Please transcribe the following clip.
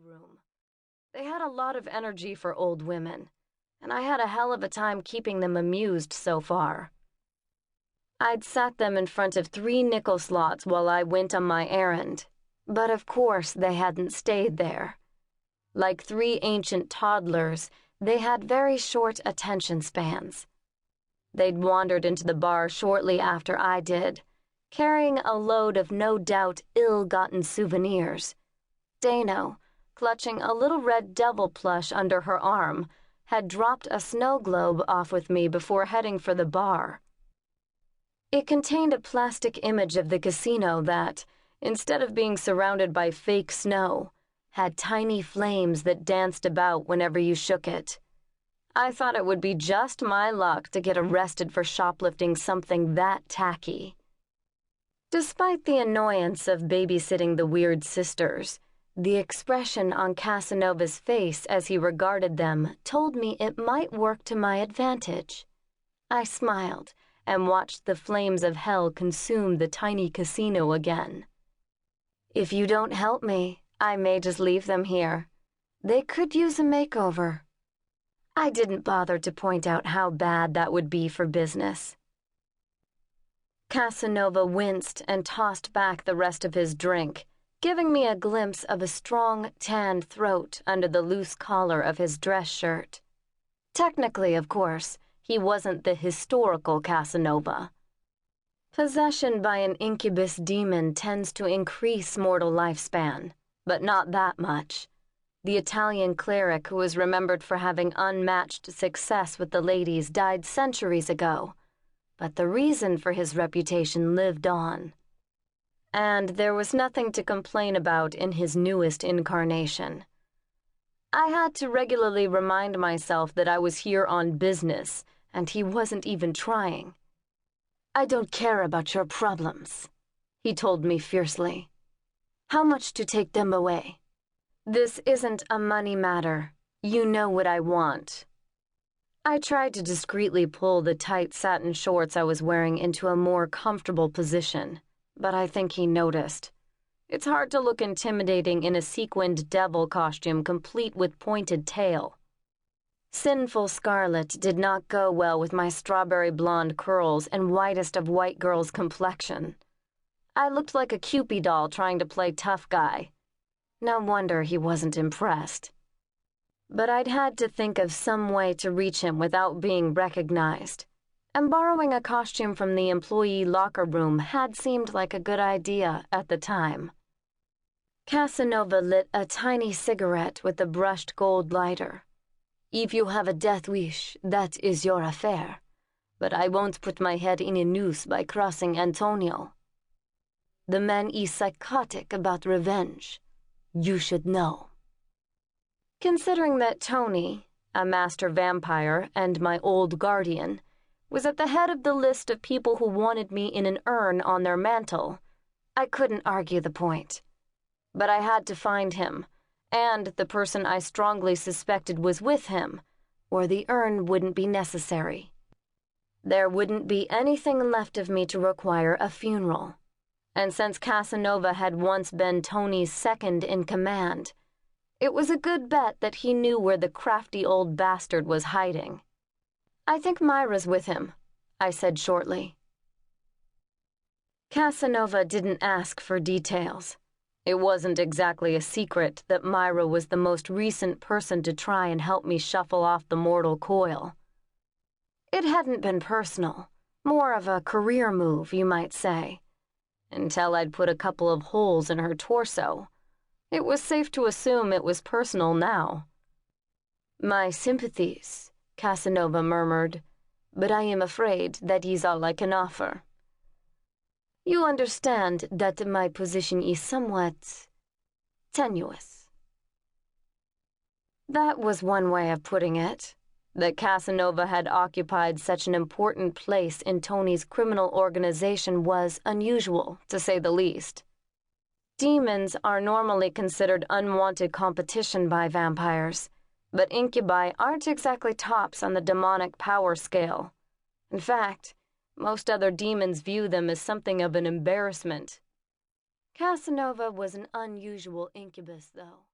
room. They had a lot of energy for old women, and I had a hell of a time keeping them amused so far. I'd sat them in front of 3 nickel slots while I went on my errand, but of course they hadn't stayed there. Like 3 ancient toddlers, they had very short attention spans. They'd wandered into the bar shortly after I did, carrying a load of no doubt ill-gotten souvenirs. Dano, clutching a little red devil plush under her arm, had dropped a snow globe off with me before heading for the bar. It contained a plastic image of the casino that, instead of being surrounded by fake snow, had tiny flames that danced about whenever you shook it. I thought it would be just my luck to get arrested for shoplifting something that tacky. Despite the annoyance of babysitting the weird sisters, the expression on Casanova's face as he regarded them told me it might work to my advantage. I smiled and watched the flames of hell consume the tiny casino again. If you don't help me, I may just leave them here. They could use a makeover. I didn't bother to point out how bad that would be for business. Casanova winced and tossed back the rest of his drink, giving me a glimpse of a strong, tanned throat under the loose collar of his dress shirt. Technically, of course, he wasn't the historical Casanova. Possession by an incubus demon tends to increase mortal lifespan, but not that much. The Italian cleric who was remembered for having unmatched success with the ladies died centuries ago, but the reason for his reputation lived on. And there was nothing to complain about in his newest incarnation. I had to regularly remind myself that I was here on business, and he wasn't even trying. "I don't care about your problems," he told me fiercely. "How much to take them away?" "This isn't a money matter. You know what I want." I tried to discreetly pull the tight satin shorts I was wearing into a more comfortable position, but I think he noticed. It's hard to look intimidating in a sequined devil costume complete with pointed tail. Sinful scarlet did not go well with my strawberry blonde curls and whitest of white girl's complexion. I looked like a Cupid doll trying to play tough guy. No wonder he wasn't impressed. But I'd had to think of some way to reach him without being recognized, and borrowing a costume from the employee locker room had seemed like a good idea at the time. Casanova lit a tiny cigarette with a brushed gold lighter. "If you have a death wish, that is your affair, but I won't put my head in a noose by crossing Antonio. The man is psychotic about revenge. You should know." Considering that Tony, a master vampire and my old guardian, was at the head of the list of people who wanted me in an urn on their mantle, I couldn't argue the point. But I had to find him, and the person I strongly suspected was with him, or the urn wouldn't be necessary. There wouldn't be anything left of me to require a funeral, and since Casanova had once been Tony's second in command, it was a good bet that he knew where the crafty old bastard was hiding. "I think Myra's with him," I said shortly. Casanova didn't ask for details. It wasn't exactly a secret that Myra was the most recent person to try and help me shuffle off the mortal coil. It hadn't been personal, more of a career move, you might say, until I'd put a couple of holes in her torso. It was safe to assume it was personal now. "My sympathies," Casanova murmured, "but I am afraid that is all I can offer. You understand that my position is somewhat tenuous." That was one way of putting it. That Casanova had occupied such an important place in Tony's criminal organization was unusual, to say the least. Demons are normally considered unwanted competition by vampires, but incubi aren't exactly tops on the demonic power scale. In fact, most other demons view them as something of an embarrassment. Casanova was an unusual incubus, though.